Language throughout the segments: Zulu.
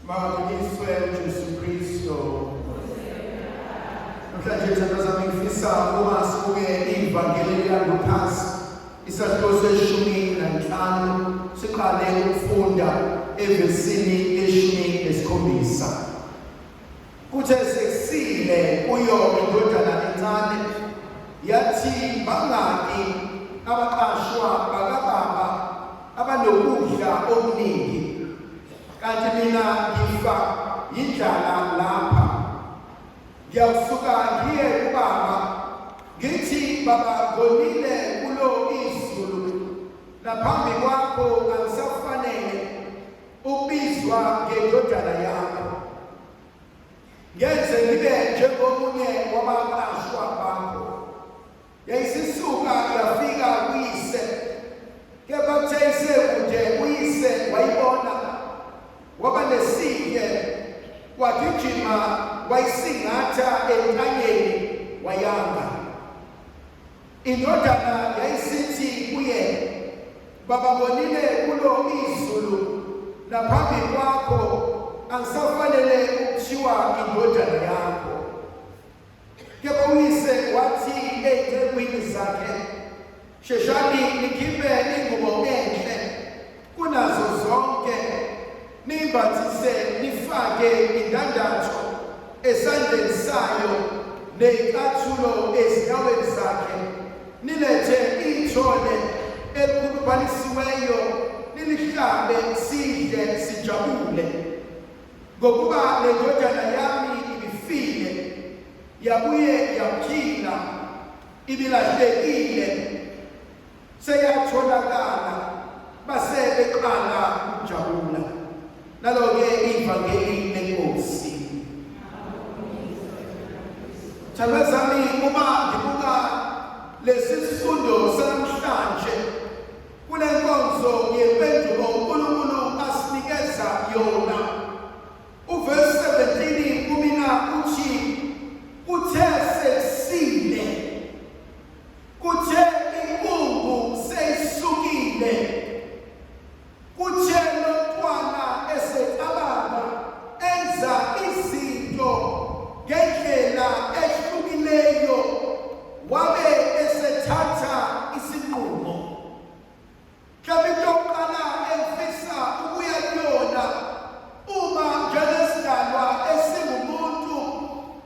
Maduniswe Jesu Kristo. Namhlanje sithandazama ngifisa uma sibuke ivangeli laLukas isahluko se-15 siqale ukufunda evesini le-17. Kuthe sekusile kuyo indodana encane yathi bangaki abaqashwa bakababa abanokudla okuningi, kanti mina ngifa yindlala lapha. Ngiyasuka ngiye kubaba ngithi, baba, ngonile kulo izulu, naphambi kwakho angisafanele ukubizwa ngendodana yakho. Ngenze ngibe njengomunye wabaqashwa bakho. Yayisisuka yafika kuyise, kepha kuthe isekude uyise wayibona, waba nesike, wagijima wayisingatha entanyeni wayanga. Indodana yayisithi kuye, baba, ngonile kulo izulu, naphambi kwakho angisafanele ukuthiwa indodana yakho. Kepha uyise wathi ey'ncekwini zakhe, sheshani nikhiphe ingubo enhle kunazo zonke, nimbathise, nifake indandatho esandleni sayo ney'cathulo ezinyaweni zakhe, nilethe ithole elikhuluphalisiweyo, nilihlabe sidle sijabule. Ngokuba le ndodana yami ibifile, yabuye yaphila, ibilahlekile, seyatholakala, base beqala ukujabula. Nalo-ke ivangeli lenkosi. Thandwa zami, uma ngibuka lesi sifundo sanamhlanje kule nkonzo yempendulo uNkulunkulu asinikeza yona, uverse 17 kumina uthi, kuthe sekusile, kuthe inkungu seyisukile, kuthe lomntwana esecabanga enza izinto ngendlela ehlukileyo, wabe esethatha isinqumo. Mhlawumbe into yokuqala engifisa ukuya kuyona, uma njengesidalwa esingumuntu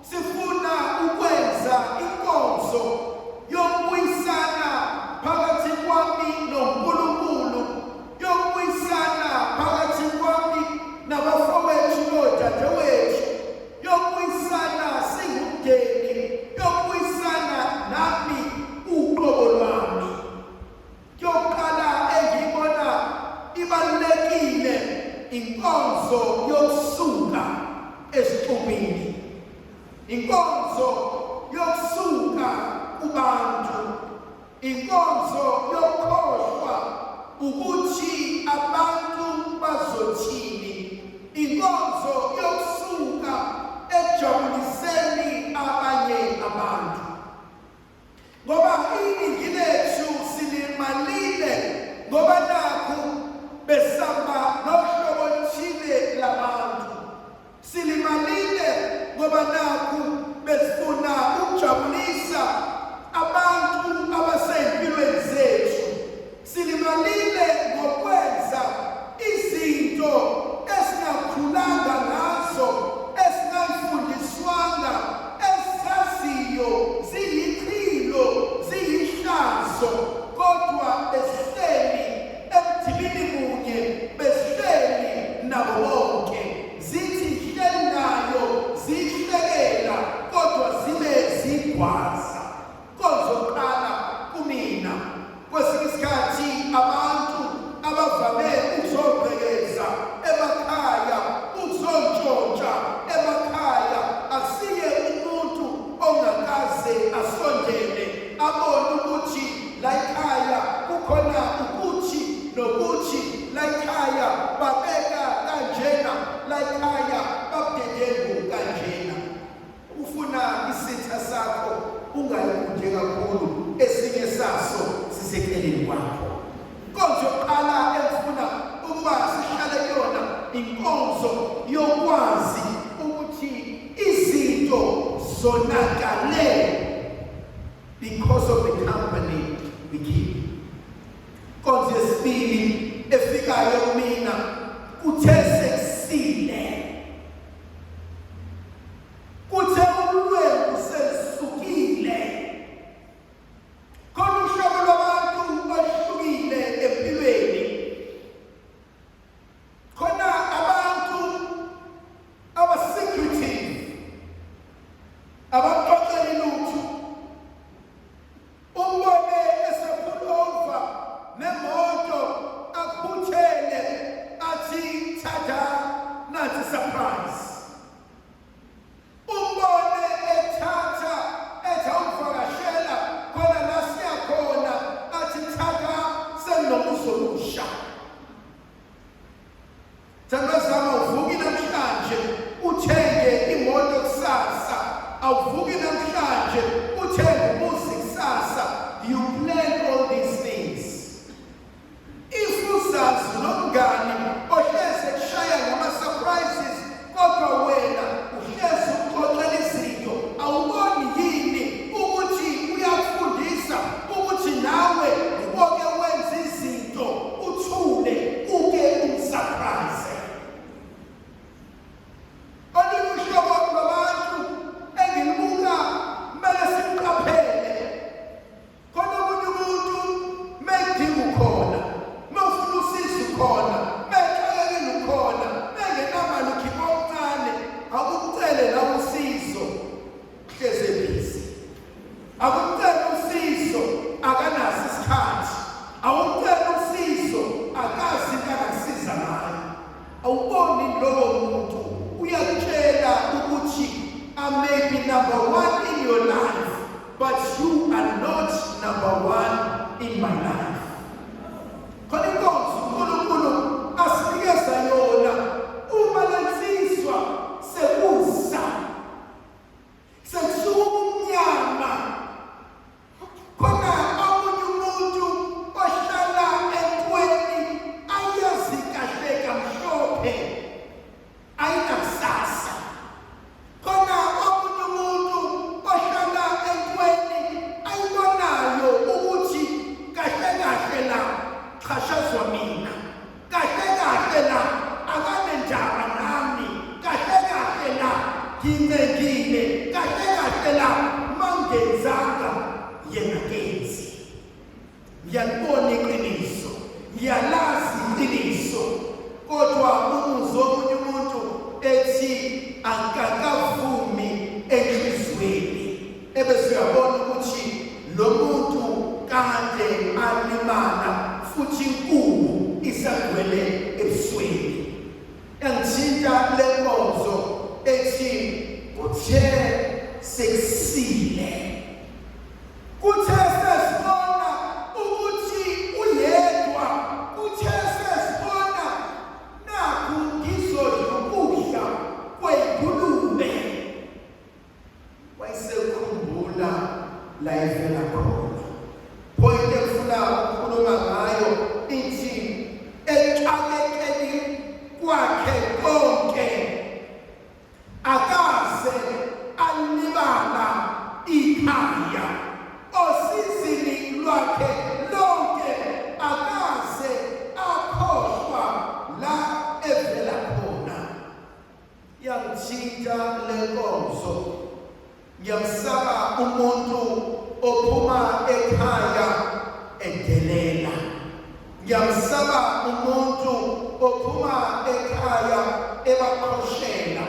sifuna ukwenza inkonzo yokubuyisana phakathi kwami noNkulunkulu, yokubuyisana phakathi kwami nabafowethu nodadewethu, yokubuyisana singumndeni, yokubuyisana nami uqobo lwami. Yokuqala engiyibona ibalulekile, inkonzo yokusuka esixubini, inkonzo yokusuka kubantu, inkonzo yokukhohlwa ukuthi abantu bazothini, inkonzo yokusuka ekujabuliseni abanye abantu. Ngoba iningi lethu silimalile ngoba nakhu besamba nohlobo oluthile labantu. Silimalile ngoba nakhu besifuna ukujabulisa abantu abasey'mpilweni zethu. Silimalile ngokwenza izinto esingakhulanga ngazo, esingayifundiswanga, esaziyo ziyiqhilo, ziyihlazo, kodwa besihleli emthimini munye, besihleli nabo bonke. Zithi hleli nayo, zihlekela, kodwa zibe zigwaza. Kozoqala kumina, kwesinye isikhathi abantu abavame ukuzobhekeza emakhaya, ukuzontshontsha emakhaya, akusiye umuntu ongakaze asondele abone ukuthi la ekhaya kukhona ukuthi nokuthi, la ekhaya babeka kanjena, la ekhaya babudedengu kanjena. Ufuna isitha sakho ungayikude kakhulu, esinye saso siseceleni kwakho. Konzo yokuqala engifuna ukuba sihlale kuyona inkonzo yokwazi ukuthi izinto zonakale because of the company we keep. Konje sibili efikayo mina kuthe sekusile. Kuthe ulwembu selusukile. Khona uhlobo lwabantu oluhlukile empilweni. Khona abantu aba-secretive, abaxoxeli lutho. Umbone esephulova nemoto akhuthele athi tada nathi surprise. Umbone ethatha uvakashela khona la siyakhona athi tada senobuso olusha. Thandazama uvuki namhlanje uthenge imoto kusasa, awuvuki namhlanje uthenge umuzi kusasa. You plan all these things. If uzazi nomngani ohleze kushaya ngama-surprises, kodwa wena uhleze uxoxela izinto, awuboni yini ukuthi uyakufundisa ukuthi nawe uboke wenza izinto uthule uke umsurprise. Olunye uhlobo lwabantu engilibuka kumele simqaphele. Khona omunye umuntu mekudinga ukhona, mewufuna usizo ukhona, mexakekile ukhona, mengenamali ukhipha okuncane, akukucele nawe usizo hleze busy. Akukucele usizo akanaso isikhathi. Awukucele usizo akazi into angakusiza ngayo. Awuboni lowo muntu uyakutshela ukuthi I may be number one in your life, but you are not number one in my life. Khona inkonzo uNkulunkulu asinikeza yona uma lensizwa sekuza sekusuka umnyama. Khona omunye umuntu ohlala entweni ayazi kahle kamhlophe ayinakusasa. Khona omunye umuntu ohlala entweni ayibonayo ukuthi kahle kahle la chashazwa mina, kahle kahle la akanendaba nami, kahle kahle la ngingekile, kahle kahle la mangenzanga yena kenzi. Ngiyalibona iqiniso, ngiyalazi iqiniso, kodwa umuzwa omunye umuntu ethi akakavumi enhliziyweni, ebese uyabona ukuthi lo muntu kade alimala futhi inkulu isagcwele ebusweni. Engithinta le nkonzo ethi kuthe sekusile. Kuthe sesibona ukuthi uyedwa. Kuthe sesibona nakhu ngizodla ukudla kwey'ngulube. Wayesekhumbula la ivela khona. Point engifuna ukukhuluma ngayo ithi ekuxakekeni kwakhe konke akaze alibala ikhaya. Osizini lwakhe lonke akaze akhohlwa la evela khona. Yangithinta le nkonzo. Ngiyamsaba umuntu ophuma ekhaya edelela. Ngiyamsaba umuntu ophuma ekhaya ebakhoshela.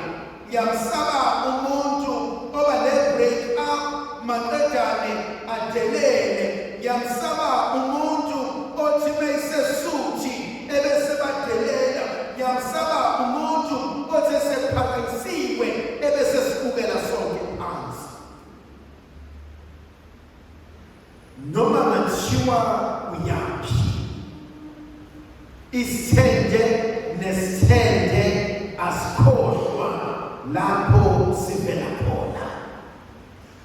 Ngiyamsaba umuntu oba ne-break up maqedane adelele. Ngiyamsaba umuntu othi meyisesuthi ebese badelela. Ngiyamsaba umuntu othi sephakanyisiwe ebese sibukela sonke phansi. Noma ngathiwa uyaphi, isithende nesithende asikhohlwa lapho sivela khona.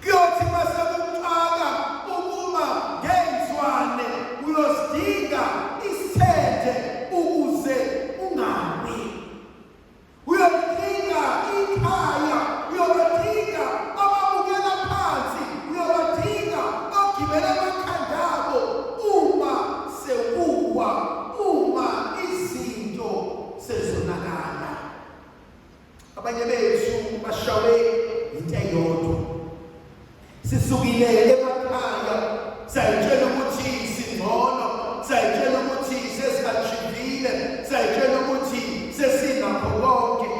Kuyothi mase kuxaka ukuma ngenzwane uyosidinga isithende ukuze ungawi. Uyodinga sisukile emakhaya sayitshela ukuthi singcono, sayitshela ukuthi sesihashivile, sayitshela ukuthi sesinakho konke.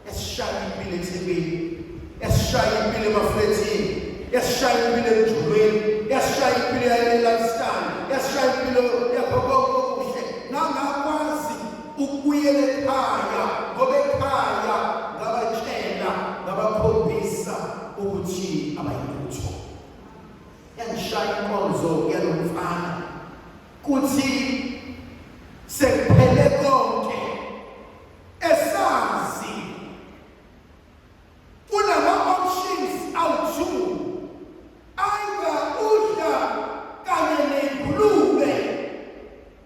Esishaya impilo eThekwini, esishaya impilo emaflethini, esishaya impilo emjulweni, esishaya impilo yalelastani, esishaya impilo yakho konke okuhle. Nangakwazi ukubuyela ekhaya ngoba ekhaya ngabatshela, ngabakhombisa ukuthi abayilutho. Yangishaya inkonzo yalomfana kuthi sekuphele konke esazi kunama-options awu-2, either udla kanye nengulube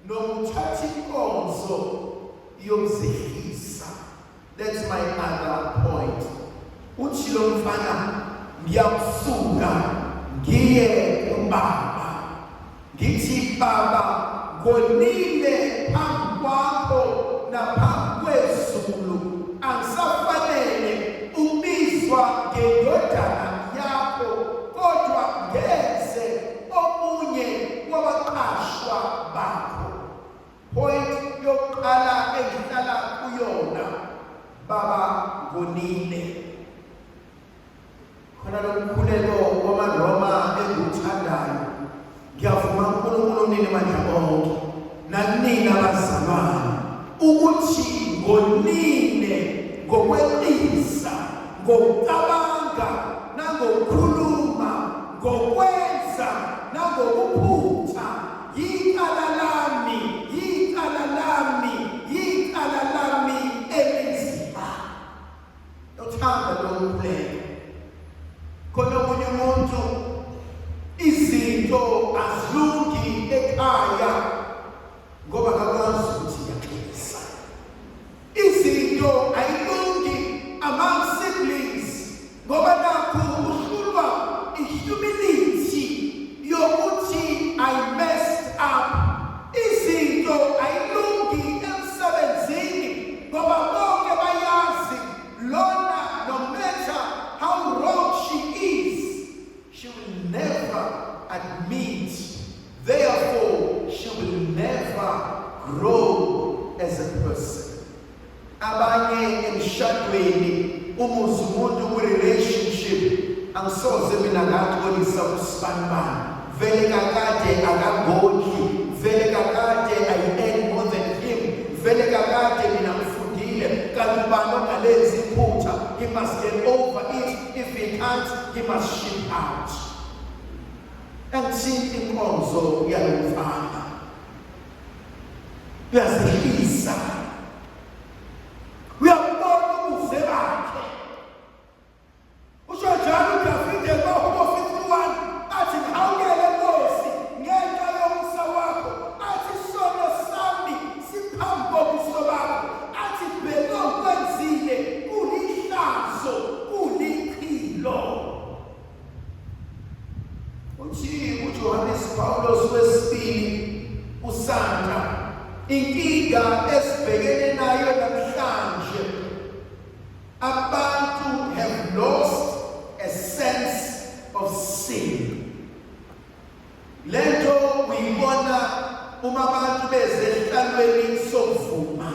noma uthatha inkonzo yokuzihisa. That's my other point. Uthi lo mfana ngiyakusuka ngiye kuBaba, ngithi Baba ngonile phambi kwakho naphambi kwezulu, angisafanele ubizwa ngendodana yakho, kodwa ngenze omunye wabaqashwa bakho. Point yokuqala engihlala kuyona, Baba ngonile. Khona lo mkhuleko wamaRoma enguthandayo, ngiyavuma uNkulunkulu nini manje bonke nanina bazalwane ukuthi ngonile ngokweqisa, ngokucabanga nangokukhuluma, ngokwenza nangokuphutha. Yicala lami, yicala lami, yicala lami elinzima. Uthanda lo mkhuleko. Khona omunye umuntu izinto azilungi ekhaya ngoba akakwazi ukuthi yaxolisa. Izinto ayilungi among siblings ngoba nakho uhlulwa i-humility yokuthi I messed up. Izinto ayilungi emsebenzini ngoba bonke bayazi lona, no matter how wrong she is, she will never admit. Therefore, she will never grow as a person. Abanye emshadweni umuzi umuntu ku-relationship angisoze mina ngaxolisa usibanibani, vele kakade akagodli, vele kakade I earn more than him, vele kakade mina ngifundile, kanti ubani ongalenzi iphutha, he must get over it. If he can't, he must ship out. Angithinta inkonzo yalomfana, uyazihisa, uyabona ubuze bakhe. Usho njalo uDavide kwaHubo 51 athi ngihawukele Nkosi ngenxa yomusa wakho, athi isono sami siphambi kobuso bakho, athi bheka okwenzile kulihlazo kuliqhilo. Uthi uJohannes Paulos wesibili usanda inkinga esibhekene nayo namhlanje, abantu have lost a sense of sin. Lento uyibona uma abantu bezehlalweni sokuvuma.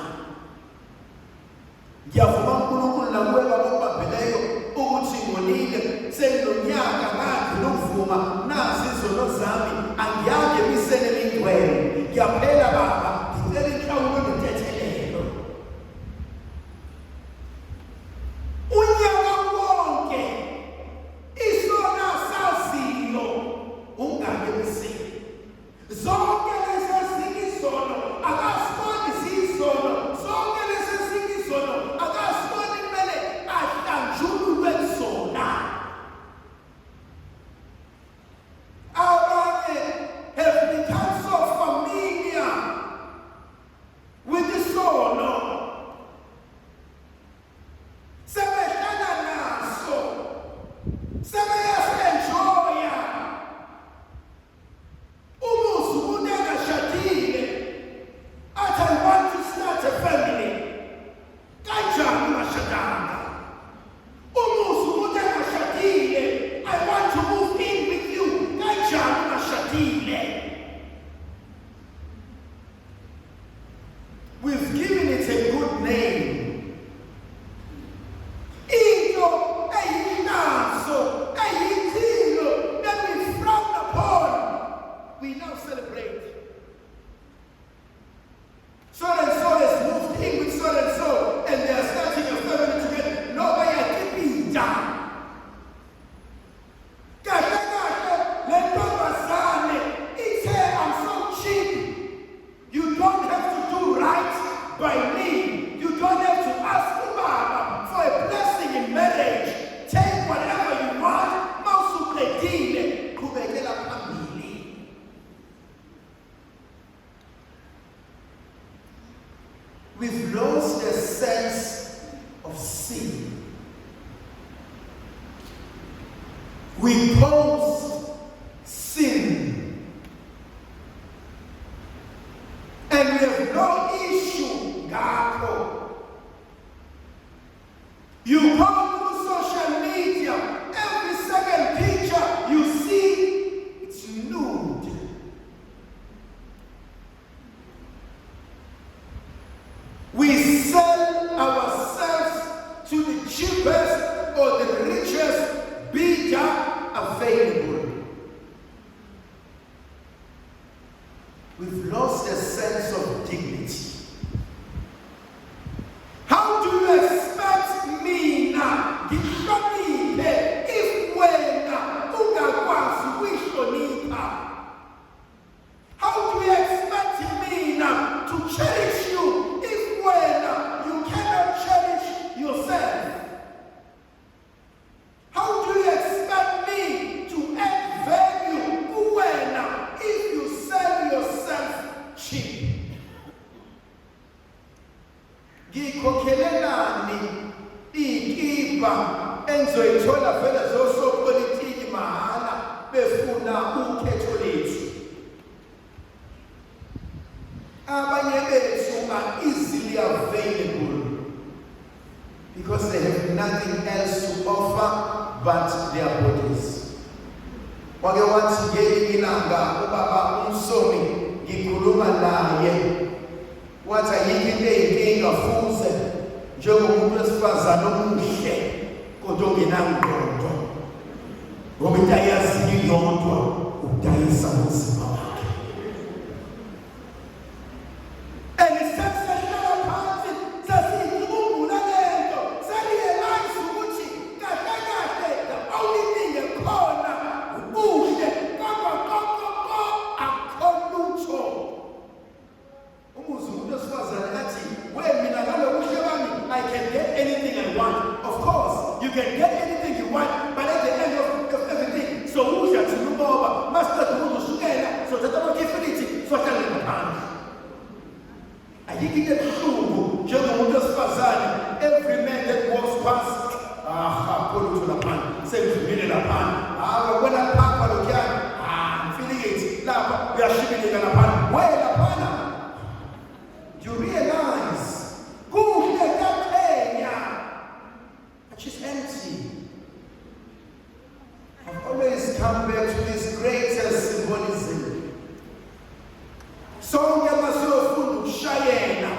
Ngiyavuma uNkulunkulu nakuwe bababheleyo ukuthi ngonile senginyaka ngathi lokuvuma nazi izono zami angiyazi emisene lingcwele. Ngiyaphela Baba, ngicela inhlawulo ntethelelo. Unyaka wonke isona sazilo ungake emisene. Zonke lezi zingizono akasiboni zizono, zonke lezi zingizono akasiboni kumele ahlanjululwe kuzona. Abanye have become so we post sin. And we have no issue, ngakho. You go through social media, every second picture you see, it's nude. We sell ourselves to the cheapest or the richest bidder available. We've lost a sense of dignity. How do you expect me now, if wena ungakwazi ukuyihlonipha? How do you expect me now to cherish you if wena you cannot cherish yourself? How do you expect me to add value wena if you sell yourself cheap? Ngikhokhelelani ikipa engizoyithola vele zosopolitiki mahhala befuna ukhetho lethu? Abanye bethu are easily available because they have nothing else to offer but their bodies. Wake wathi ngelinye ilanga ubaba uMsomi ngikhuluma naye wathi ayikho inkinga fuze njengomuntu wesifazane omuhle kodwa ongenangqondo ngoba into ayaziyo yodwa udayisa umzimba wakhe. You can get anything you want, but at the end of everything, so who's your Tinubu, Master Tumudu Sugela, so that I'm giving so I can live upon. I think you get true, Jomudas Fazani, every man that walks past, put to the pan, same to me in a pan. When I pack for the can, I'm feeling it. Now we are shipping it in a pan. Where the pan? You realize, who get that Kenya? She's empty. I've always come back to this greater symbolism. Sonke masiyofunda ukushayela,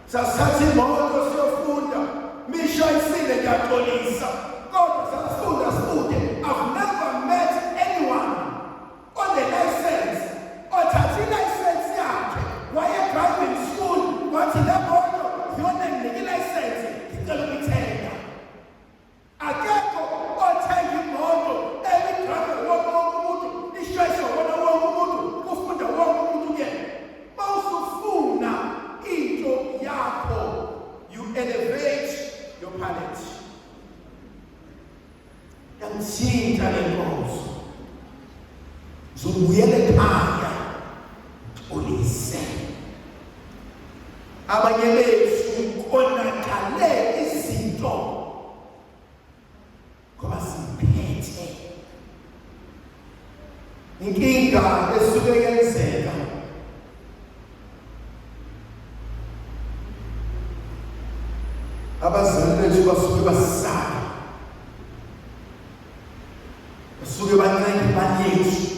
sasathi imoto siyofunda, misho isile ngiyaxolisa. Kodwa sasifunda sifunde. I've never met anyone on the license othathe license yakhe waye driving school wathi le moto yona nginike license ngicela ukuyithenga. Akekho othenga imoto elidrayive wonke umuntu ishayiswa wona wonke umuntu kufunda wonke umuntu kuyena. Mawusufuna into yakho, you elevate your palate. Yangithinta le nkonzo zobuyela ekhaya ulise. Abanye bethu konakale izinto ngoba siphethe inkinga esuke yenzeka. Abazali bethu basuke basisala, basuke bancane imali yethu.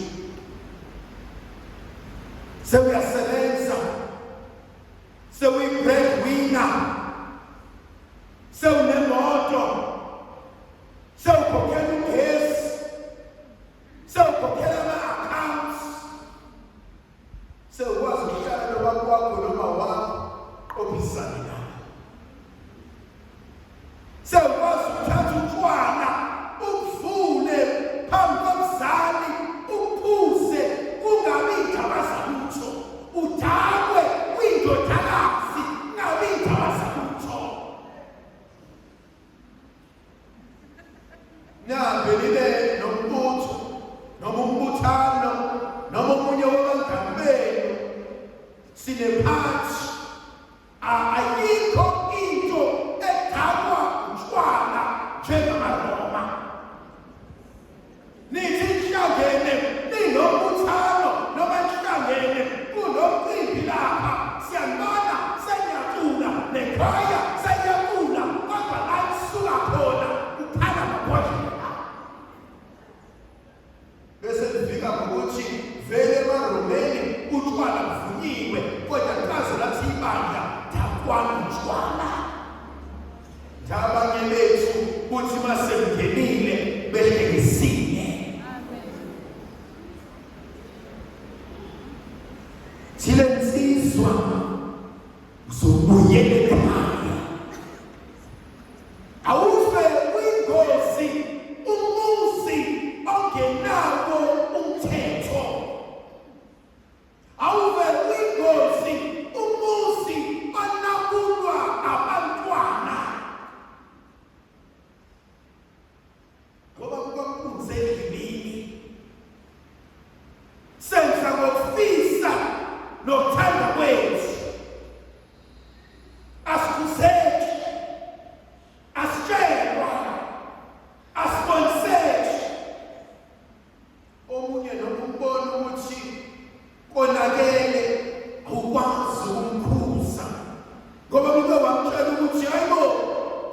Sewuyasebenza, sewuyi-breadwinner, sewunemoto, sewukhokhela ugesi, sewukhokhela ama-accounts, sewukwazi ukuhlala nobaba wakho noma wakho ophikisana naye. Sewukwazi ukuthatha utshwala ukuvule phambi komzali uphuze kungabi indaba zalutho, udakwe kwindodakazi kungabi indaba zalutho. Nabelile nombutho noma umbuthano noma omunye wabangani benu sinephathi, ayikho into edalwa utshwala njengamaroma. uthi masengenile behlekisile. Thile nsizwa uzobuyela ekhaya. Awufe kwingozi umuzi ongenawo umthetho. Awufe kwingozi umuzi onakulwa abantwana. Ngoba kwakunzekile. Senza ngokufisa nokuthanda kwethu. Asikuzethi, asitshelwa, asibonisethi. Omunye nokumbona ukuthi konakele awukwazi ukumkhuza. Ngoba umuntu wamtshela ukuthi hayibo,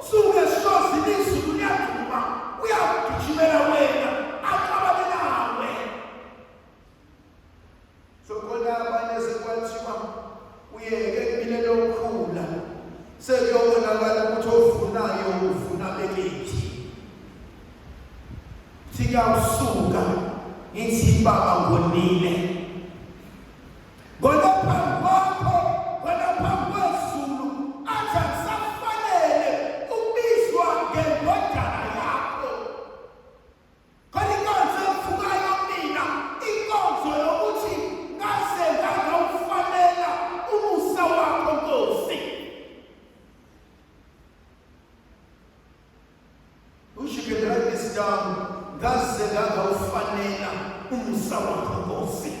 suke sishozile izulu liyaduma, uyagijimela wena, aqabane nawe. So khona abanye sekwathiwa uyeke kumile lokukhula. Sekuyobonakala ukuthi ofunayo ufuna bekithi. Siyawusuka ngithi baba ngonile. Ngona phambi kwakho, ngona phambi kwezulu, athi akusafanele ubizwa ngendodana yakho. Khona inkonzo evukayo mina, inkonzo yokuthi ngase ngangawufanela umusa wakho Nkosi. You can write this down. Ngase ngangawufanela umusa wakho Nkosi.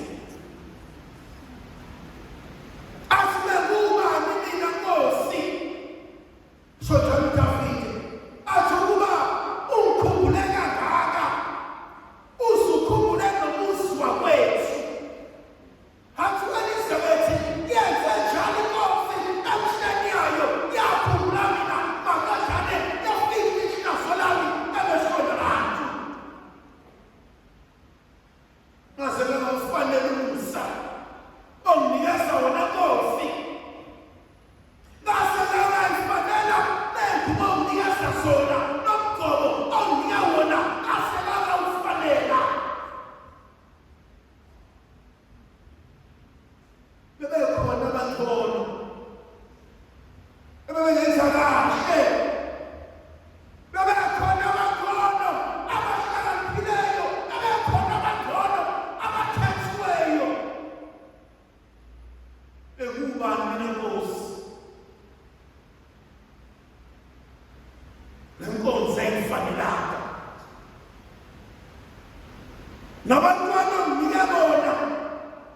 Nabantwana ngiyabona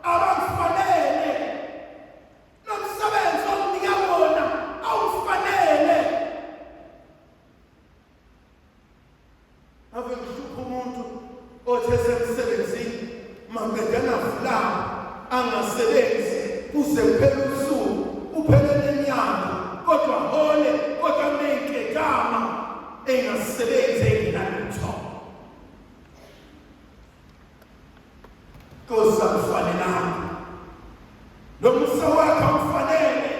abafanele nomsebenzi ngiyabona awufanele. Ave ngihlupha umuntu othe semsebenzini mangedana vula angasebenzi kuze kuphele usuku uphele nenyanga kodwa hole kodwa mekegama engasebenzi ngalutho. Kosa kufanelanga nomusa wakhe ufanele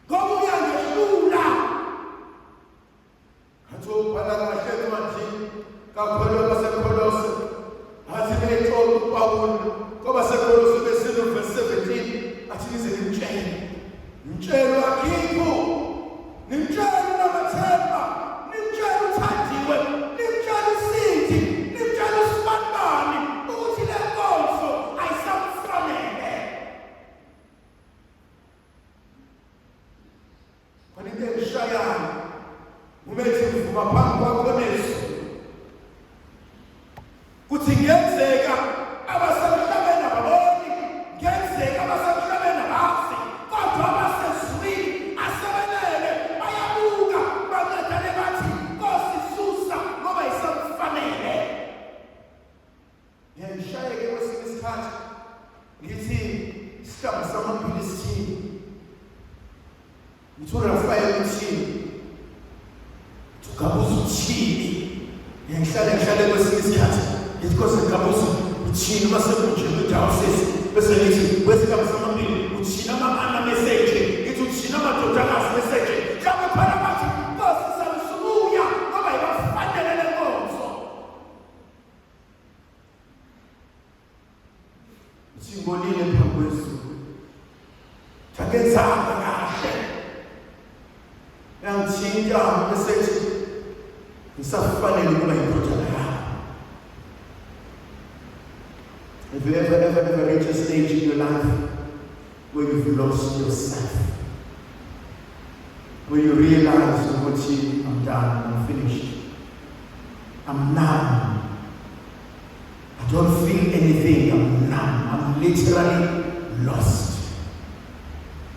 ngoba uyangehlula athobhala kahle encwadini kaKolose baseKolose athi neyixoxa uPawulu ngoba seKolose besilo verse 17 athi nize nimtshele akikho nimtshele namathemba nimtshele uthandiwe nimtshele usithi nimtshele usibanibani ukuthi le nkonzo ayisamfanele. Khona into engishayayo umethi ngivuma phambi kwakho nesu kuthi ngenzeka abasemhlabeni ababoni, ngenzeka abasemhlabeni abazi, kodwa abasezulwini asebenele bayabuka bancedane bathi Nkosi susa ngoba isamfanele. Ngiyashayeke kwesinye isikhathi ngithi isihlamba samaphilisi thini ngithola fire kuthini tukabuza uthini. Ngihlale kwesinye isikhathi ngithi Nkosi ngabuza uthini masekunje kwi-diocese bese ngithi kwesikhathi samabili uthini ama-ana message ngithi uthini amadodakazi message mhlawumbe phela Yangishintsha message ngisafanele ukuba yindodana yakho. Have you ever reached a stage in your life where you've lost yourself? Where you realize, I'm done, I'm finished. I'm numb. I don't feel anything, I'm numb. I'm literally lost.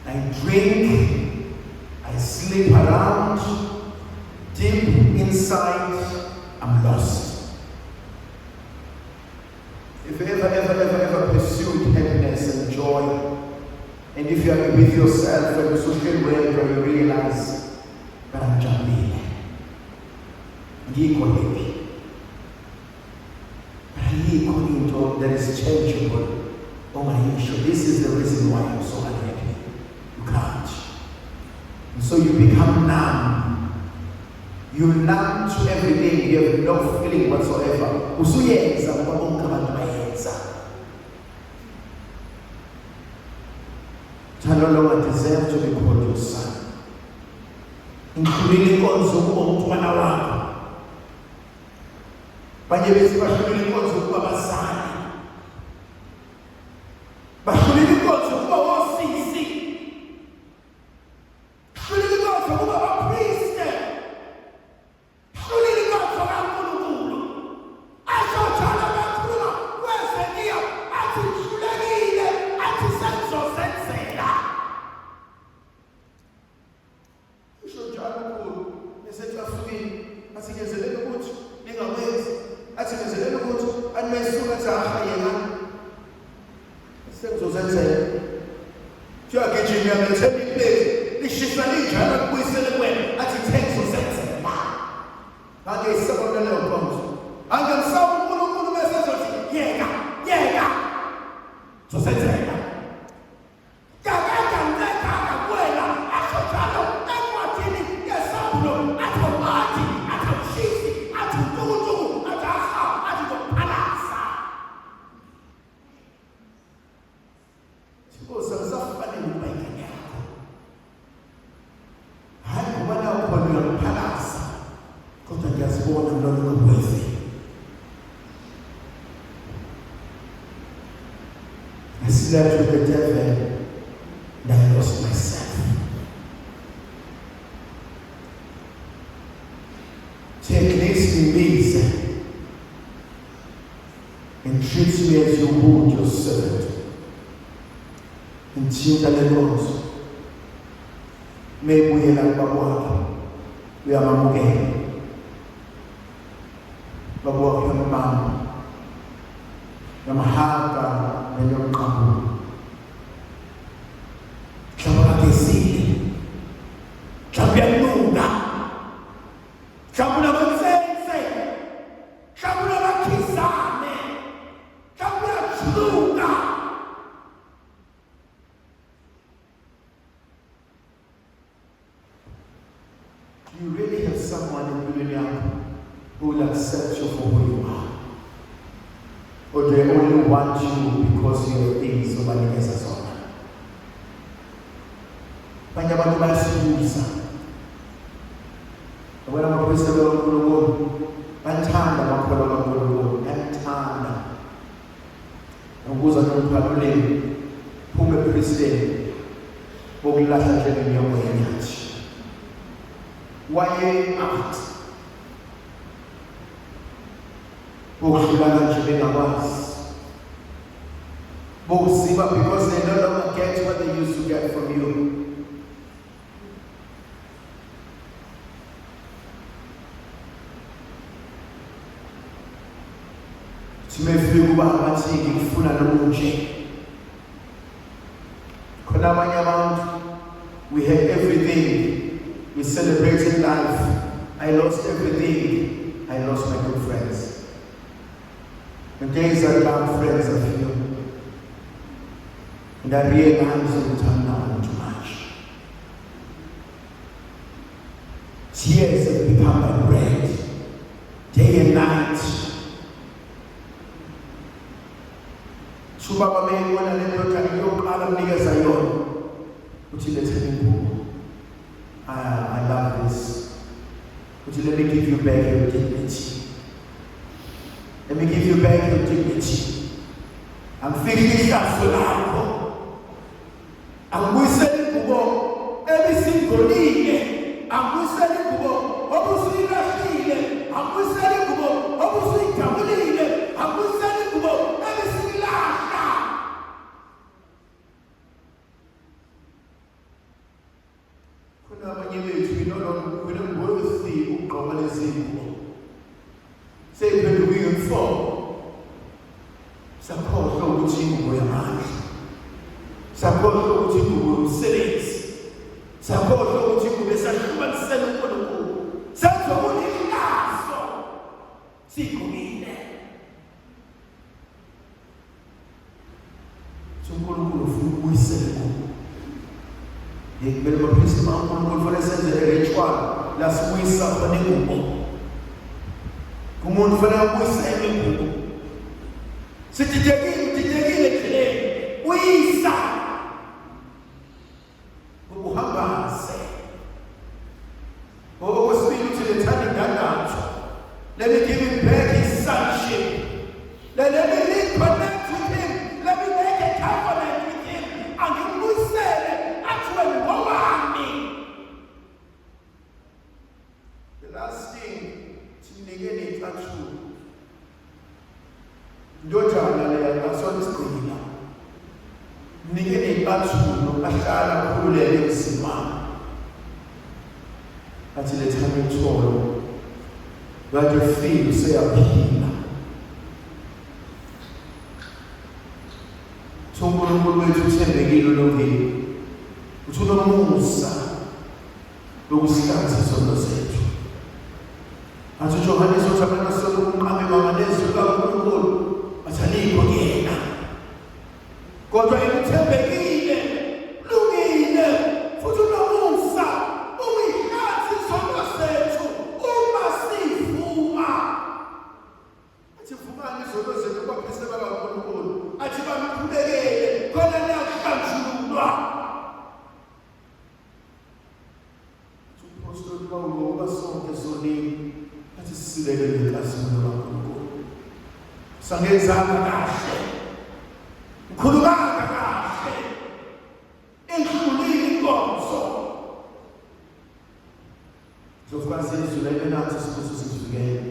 I drink, I sleep around, deep inside, I'm lost. If you ever pursued happiness and joy, and if you are with yourself and you feel well, you realize that I'm jumping. That is changeable. Oh my issue. This is the reason why I'm so unhappy. You can't. And so you become numb. You're numb to everything. You have no feeling whatsoever. I no longer deserve to be called your son. Including also umntwana wakho. Banye besibashulile inkonzo kuba basana. Bashulile inkonzo kuba wosisi. Bashulile inkonzo kuba abapriest. Bashulile inkonzo kaNkulunkulu. Azothana bakhuluma kwezeniya athi kuhlulekile athi senzosenzela. Usho njalo kulo esethi afukile athi ngezelele ukuthi ningawenzi. Athi ngezelele ukuthi animesuka athi ahayela. Senzosenzela. Kuyagijima ngethemba iplate lishisa linjalo kubuyisele kwena athi senzosenzela. Ngake isabona leyo nkonzo. Angemsaba uNkulunkulu bese ezothi yeka. Zosenzela. I slept with the devil and I lost myself. Take next to me and treat me as you would your servant. And chinta le cose. Me buye la babwaki. We are mamugay. Babwaki yung mama. Yamahaka na yung kamu. Chamara kesili. Champion nunga. Chamuna mazense. Chamuna makizane. Chamuna chunga. You really have someone in William who will accept you for who you are. Or they only want you because you're things somebody else has on. Banya abantu bayasibuza. Abona amapolisi beNkulunkulu bathanda amakhono kaNkulunkulu, bayathanda. Ukuza nomphakuleli phume president bokulahla njengenyongo yenyathi. Why out? Bokuhlala nje bengakwazi. Bokusiba because they no longer get what they used to get from you. Tumefika kuba abathi ngifuna nomunje. Khona abanye abantu we had everything. We celebrated life. I lost everything. I lost my good friends. The days I love friends of you. And I realized it turned out too much. Tears have become my bread. Day and night. Subaba me wana lelo tanyo kala mniga zayon. Uchile tenibu. I love you. Would you let me give you back your dignity? Let me give you back your dignity. I'm thinking that's what I know. I'm whistling for every single day. I'm whistling for obviously last year. I'm whistling for obviously Tamil. I'm whistling for every single last year. Kuna mwenyewe tunaona kuna worthy ukawale siku. Say when we inform. Support ukuthi ngoyamanje. Support ukuthi ngomsebenzi. Support ukuthi kubesahlukanisela uNkulunkulu. Senze ukuthi naso sikhulile. uNkulunkulu ufuna ukuyisela. Ngibele baphisa uNkulunkulu ufuna senze ritual la sibuyisa khona ingubo. Kumuntu ufuna ukuyisela ingubo. Sitigekile kile uyisa ukuhambaze okwesibili uthi lethani ndandatho. Let me give him back his sonship. Let me reconnect with him. Let me make a covenant with him. Angibuyisele athiwe ngowami. The last thing sinikeni inhlahlubo. Ndodana le asona isigcina. Nikene ibathulo ahlala khululele isimama. Athi lethani utholo. Bathi feel seyaphila. uNkulunkulu wethu uthembekile lokini. Uthula umusa lokusihlaza isono zethu. Athi Johannes uthamela sokuqame mamanezi kaNkulunkulu. Asaliko yena. Kodwa ekuthembekile, lungile, futhi unomusa, uyihlathi isono sethu uma sivuma. Athi vumani isono zethu kwaphesela kaNkulunkulu. Athi bamkhulekele khona nakubanjululwa. Umpostoli Paulo ubasonke sonini athi sisilekele inkazimulo kaNkulunkulu. Sangezanga kahle. Ukhulumanga kahle. Endlulile inkonzo. Zofukwazi izwi lebe nathi sibuzo sizivikele.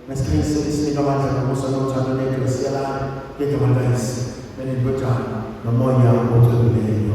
Masiqiniseke isinika amandla nomusa nothando negrasi yalana ngegama likaYesu. Benindodana nomoya othembileyo.